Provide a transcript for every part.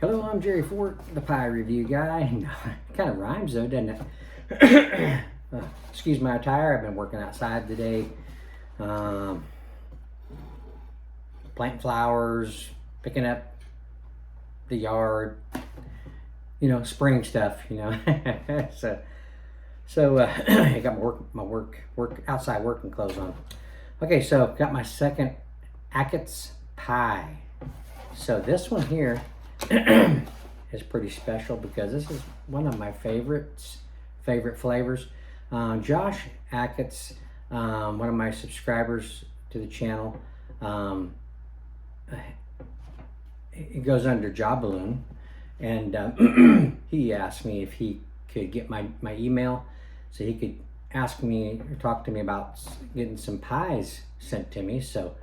Hello, I'm Jerry Fort, the pie review guy. Kind of rhymes though, doesn't it? Excuse my attire. I've been working outside today, planting flowers, picking up the yard, spring stuff. So I got my work outside working clothes on. Okay, so got my second Achatz pie. So this one here is pretty special because this is one of my favorite flavors. Josh Achatz, one of my subscribers to the channel, it goes under Job Balloon, and he asked me if he could get my email so he could ask me or talk to me about getting some pies sent to me. So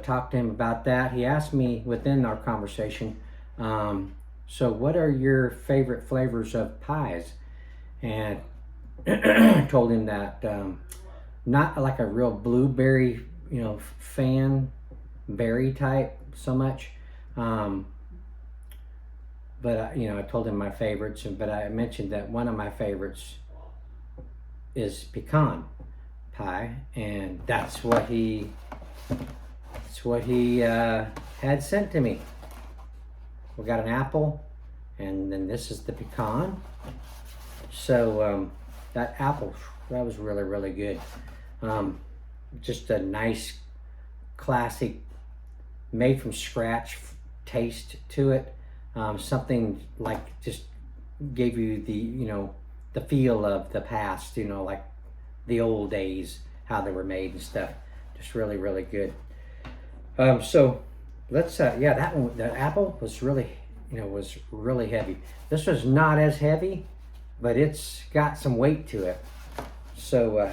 talk to him about that. He asked me within our conversation, so what are your favorite flavors of pies? And I told him that not like a real blueberry, fan berry type so much. But I told him my favorites, but I mentioned that one of my favorites is pecan pie, and that's what he had sent to me. We got an apple, and then this is the pecan. So that apple, that was really, really good. Just a nice, classic, made from scratch taste to it. Something like just gave you the feel of the past, like the old days, how they were made and stuff. Just really, really good. So let's that one, the apple was really heavy. This was not as heavy, but it's got some weight to it. So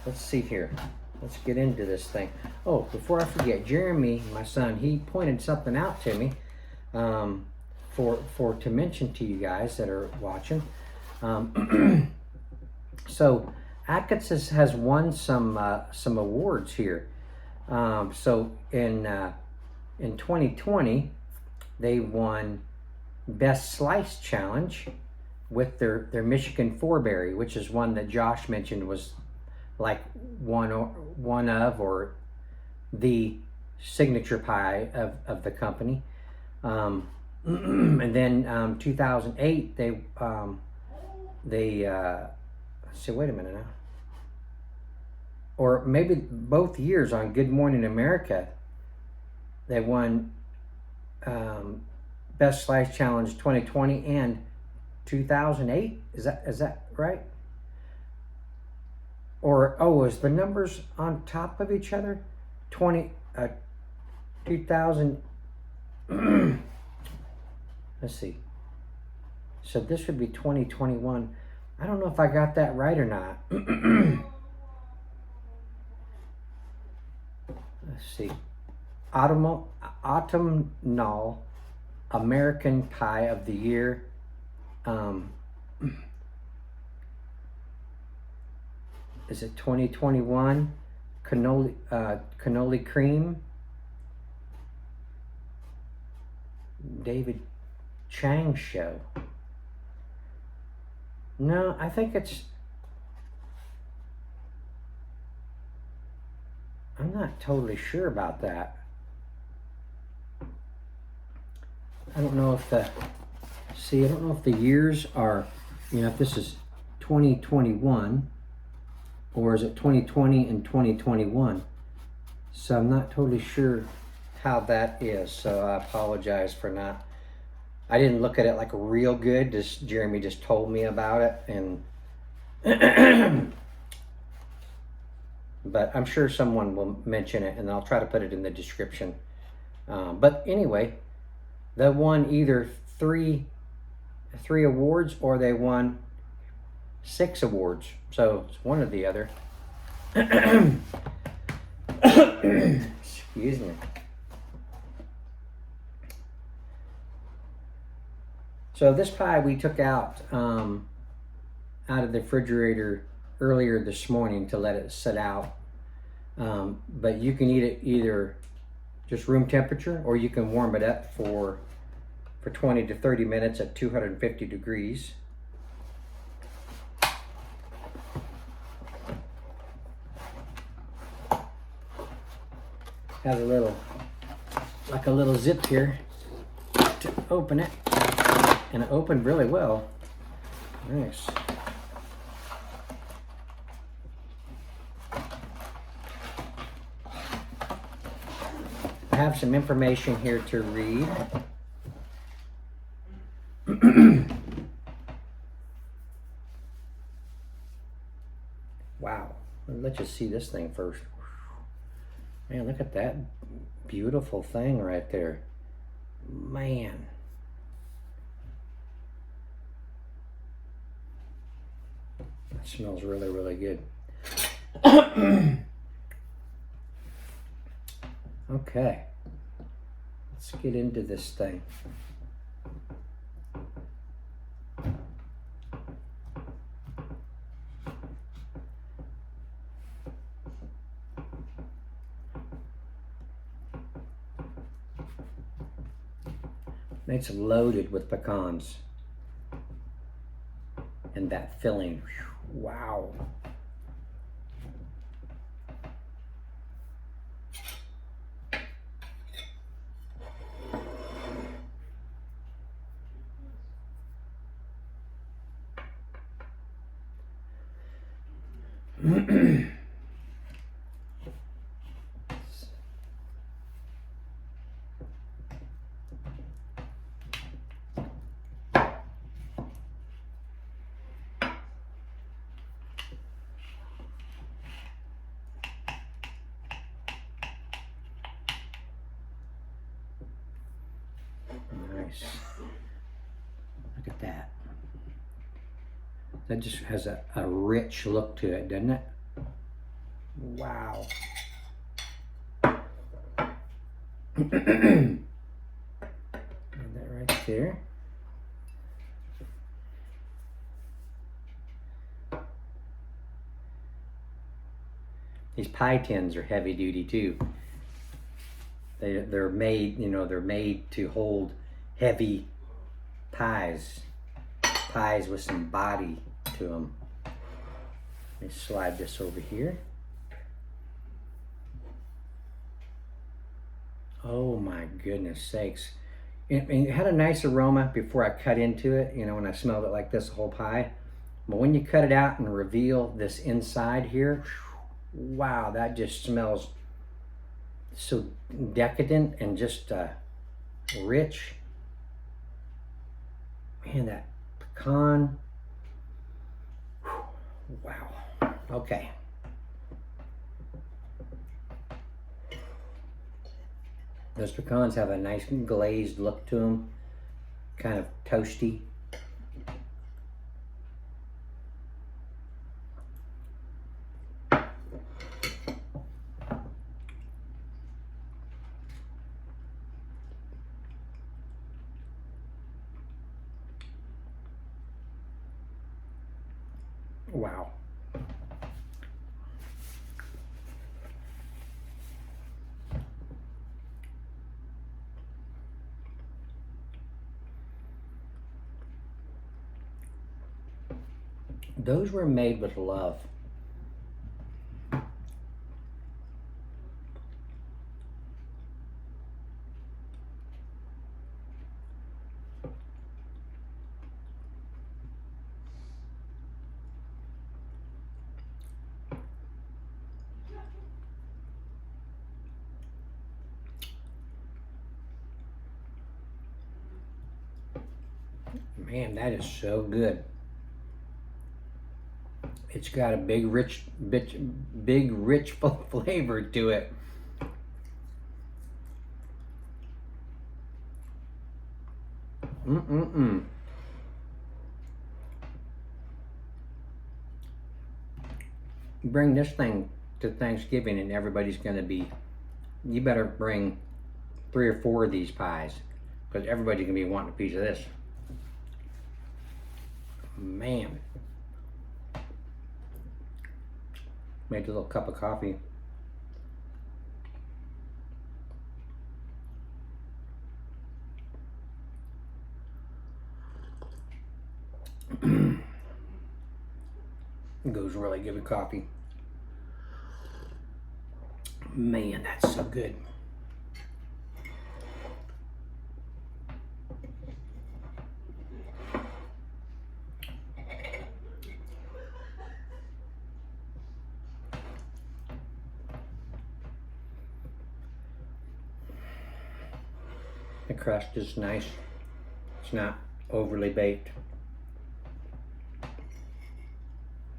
let's see here. Let's get into this thing. Oh, before I forget, Jeremy, my son, he pointed something out to me to mention to you guys that are watching. So Achatz has won some awards here. So in 2020, they won Best Slice Challenge with their Michigan Fourberry, which is one that Josh mentioned was like one of the signature pie of the company. And then 2008 they so wait a minute now, or maybe both years on Good Morning America they won Best Slice Challenge 2020 and 2008. Is that right? Or is the numbers on top of each other? 2000. Let's see. So this would be 2021. I don't know if I got that right or not. Let's see. Autumnal American Pie of the Year. Is it 2021? Cannoli cream. David Chang show. No, I think I'm not totally sure about that. I don't know if I don't know if the years are, if this is 2021 or is it 2020 and 2021. So I'm not totally sure how that is. So I apologize for not. I didn't look at it like real good. Jeremy just told me about it, and but I'm sure someone will mention it, and I'll try to put it in the description. But anyway, they won either three awards or they won 6 awards. So it's one or the other. Excuse me. So this pie we took out of the refrigerator earlier this morning to let it sit out. But you can eat it either just room temperature, or you can warm it up for 20 to 30 minutes at 250 degrees. Has a little, like a little zip here to open it, and it opened really well. Nice. I have some information here to read. Wow. Let's just see this thing first. Man, look at that beautiful thing right there. Man. That smells really, really good. Okay. Let's get into this thing. It's loaded with pecans. And that filling, wow. Nice. Look at that. That just has a rich look to it, doesn't it? Wow. Put that right there. These pie tins are heavy duty too. They're made, you know, they're made to hold heavy pies. Pies with some body to them. Let me slide this over here. Oh my goodness sakes. It had a nice aroma before I cut into it, you know, when I smelled it like this, the whole pie. But when you cut it out and reveal this inside here, wow, that just smells so decadent and just rich. Man, that pecan. Wow. Okay. Those pecans have a nice glazed look to them, kind of toasty. Wow. Those were made with love. Man, that is so good. It's got a big, rich flavor to it. Bring this thing to Thanksgiving and everybody's gonna be, you better bring 3 or 4 of these pies because everybody's gonna be wanting a piece of this. Man. Made a little cup of coffee. It goes really good with coffee. Man, that's so good. The crust is nice. It's not overly baked.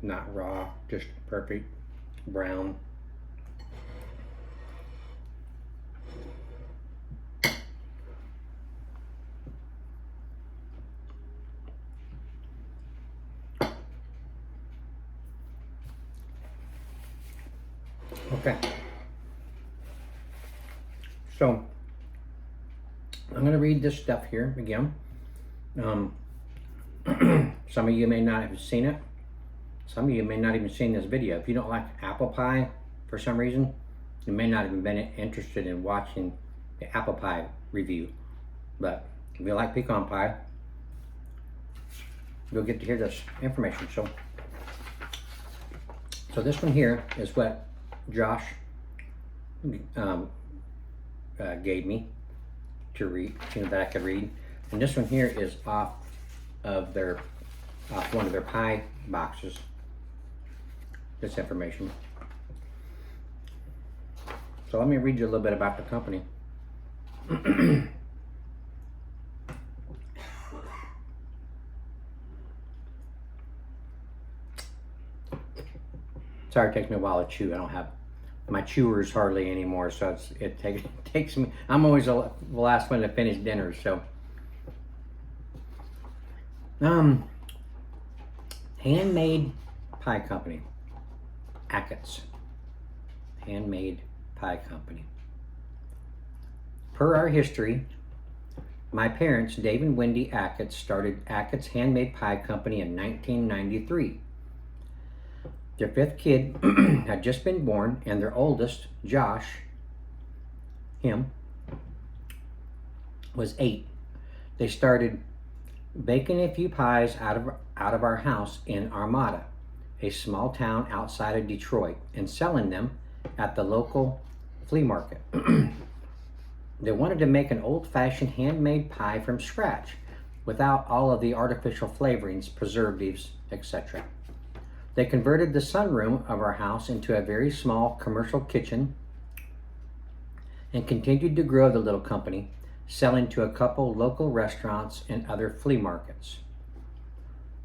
Not raw, just perfect brown. Okay. So, I'm going to read this stuff here again. Some of you may not have seen it. Some of you may not even seen this video. If you don't like apple pie for some reason, you may not even been interested in watching the apple pie review. But if you like pecan pie, you'll get to hear this information. So this one here is what Josh gave me to read, that I could read. And this one here is off one of their pie boxes. This information. So let me read you a little bit about the company. Sorry, it takes me a while to chew. I don't have my chewers hardly anymore, so it takes me. I'm always the last one to finish dinner. So, Handmade Pie Company, Achatz. Handmade Pie Company. Per our history, my parents, Dave and Wendy Achatz, started Achatz Handmade Pie Company in 1993. Their fifth kid had just been born, and their oldest, Josh, was 8. They started baking a few pies out of our house in Armada, a small town outside of Detroit, and selling them at the local flea market. They wanted to make an old-fashioned handmade pie from scratch, without all of the artificial flavorings, preservatives, etc. They converted the sunroom of our house into a very small commercial kitchen and continued to grow the little company, selling to a couple local restaurants and other flea markets.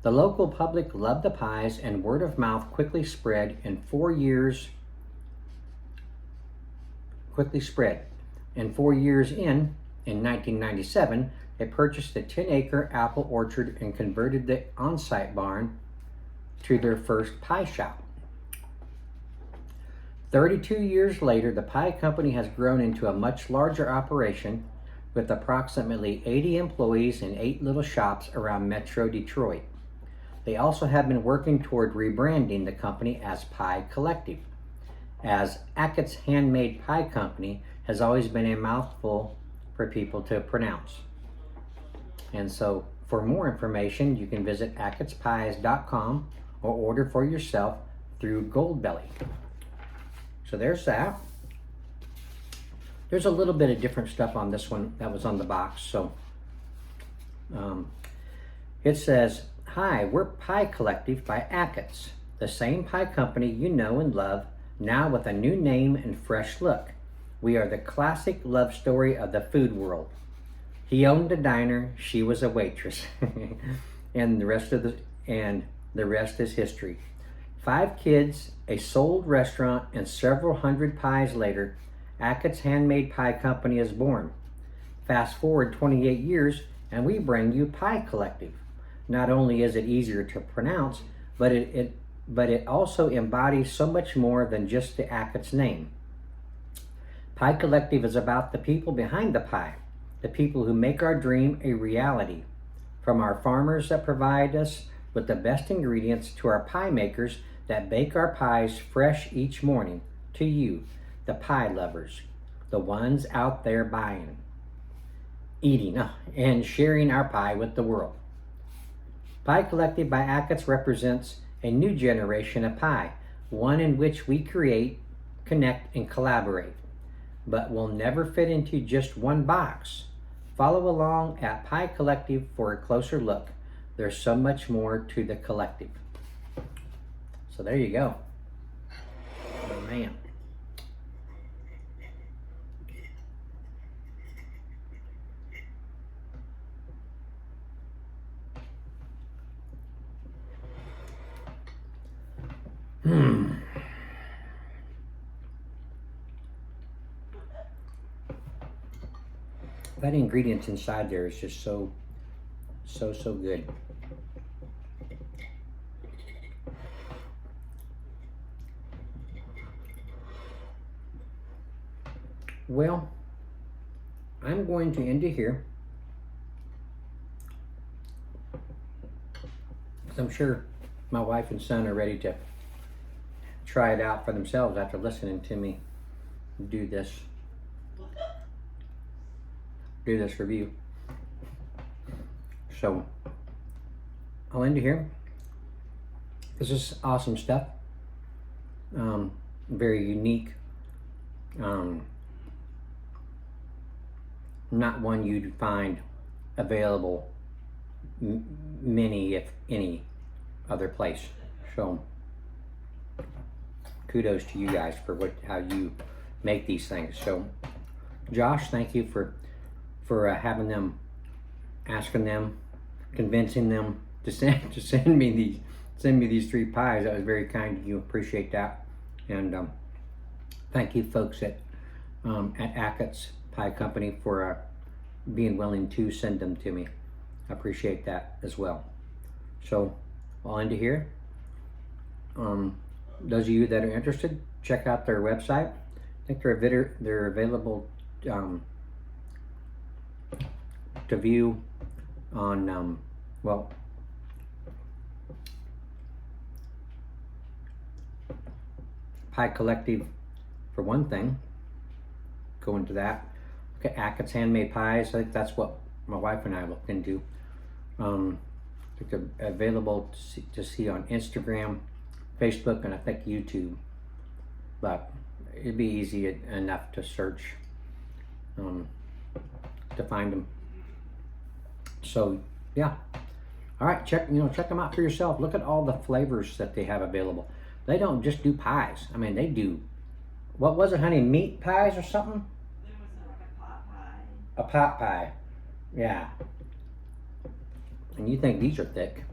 The local public loved the pies, and word of mouth quickly spread. In 4 years in 1997, they purchased a 10-acre apple orchard and converted the on-site barn to their first pie shop. 32 years later, the pie company has grown into a much larger operation with approximately 80 employees and 8 little shops around Metro Detroit. They also have been working toward rebranding the company as Pie Collective, as Achatz Handmade Pie Company has always been a mouthful for people to pronounce. And so, for more information, you can visit achatspies.com or order for yourself through Goldbelly. So there's that. There's a little bit of different stuff on this one that was on the box. So it says, "Hi, we're Pie Collective by Achatz, the same pie company you know and love, now with a new name and fresh look. We are the classic love story of the food world. He owned a diner, she was a waitress, and the rest is history. 5 kids, a sold restaurant, and several hundred pies later, Achatz Handmade Pie Company is born. Fast forward 28 years, and we bring you Pie Collective. Not only is it easier to pronounce, but it also embodies so much more than just the Achatz name. Pie Collective is about the people behind the pie, the people who make our dream a reality. From our farmers that provide us with the best ingredients to our pie makers that bake our pies fresh each morning, to you, the pie lovers, the ones out there buying, eating, and sharing our pie with the world." Pie Collective by Achatz represents a new generation of pie, one in which we create, connect, and collaborate, but will never fit into just one box. Follow along at Pie Collective for a closer look. There's so much more to the collective. So there you go. Oh man. That ingredients inside there is just so good. Well, I'm going to end it here. I'm sure my wife and son are ready to try it out for themselves after listening to me do this review. So I'll end it here. This is awesome stuff. Very unique. Not one you'd find available many, if any, other place. So kudos to you guys for how you make these things. So Josh, thank you for having them, asking them, convincing them to send me these 3 pies. That was very kind of you. Appreciate that. And thank you folks at Achatz Pie Company for being willing to send them to me. I appreciate that as well. So I'll end it here. Those of you that are interested, check out their website. I think they're available to view on Pie Collective for one thing. Go into that. Okay, Achatz Handmade Pies. I think that's what my wife and I looked into. They're available to see on Instagram, Facebook, and I think YouTube. But it'd be easy enough to search to find them. So yeah, all right. Check them out for yourself. Look at all the flavors that they have available. They don't just do pies. I mean, they do. What was it, honey? Meat pies or something? There was like a pot pie. A pot pie. Yeah. And you think these are thick?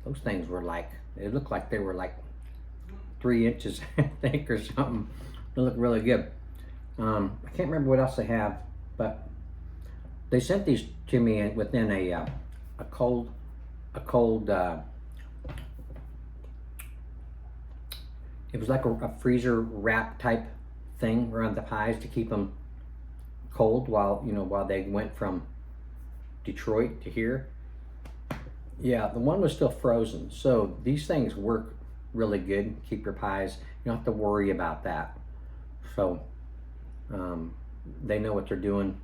Those things were like, they looked like they were like 3 inches thick or something. They look really good. I can't remember what else they have, but they sent these to me within a cold. It was like a freezer wrap type thing around the pies to keep them cold while they went from Detroit to here. Yeah, the one was still frozen. So these things work really good. Keep your pies. You don't have to worry about that. So they know what they're doing.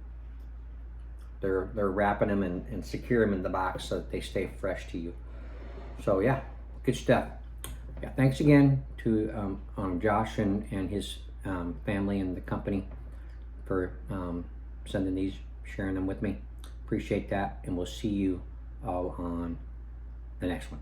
They're wrapping them and secure them in the box so that they stay fresh to you. So yeah, good stuff. Yeah, thanks again to Josh and his family and the company for sending these, sharing them with me. Appreciate that, and we'll see you all on the next one.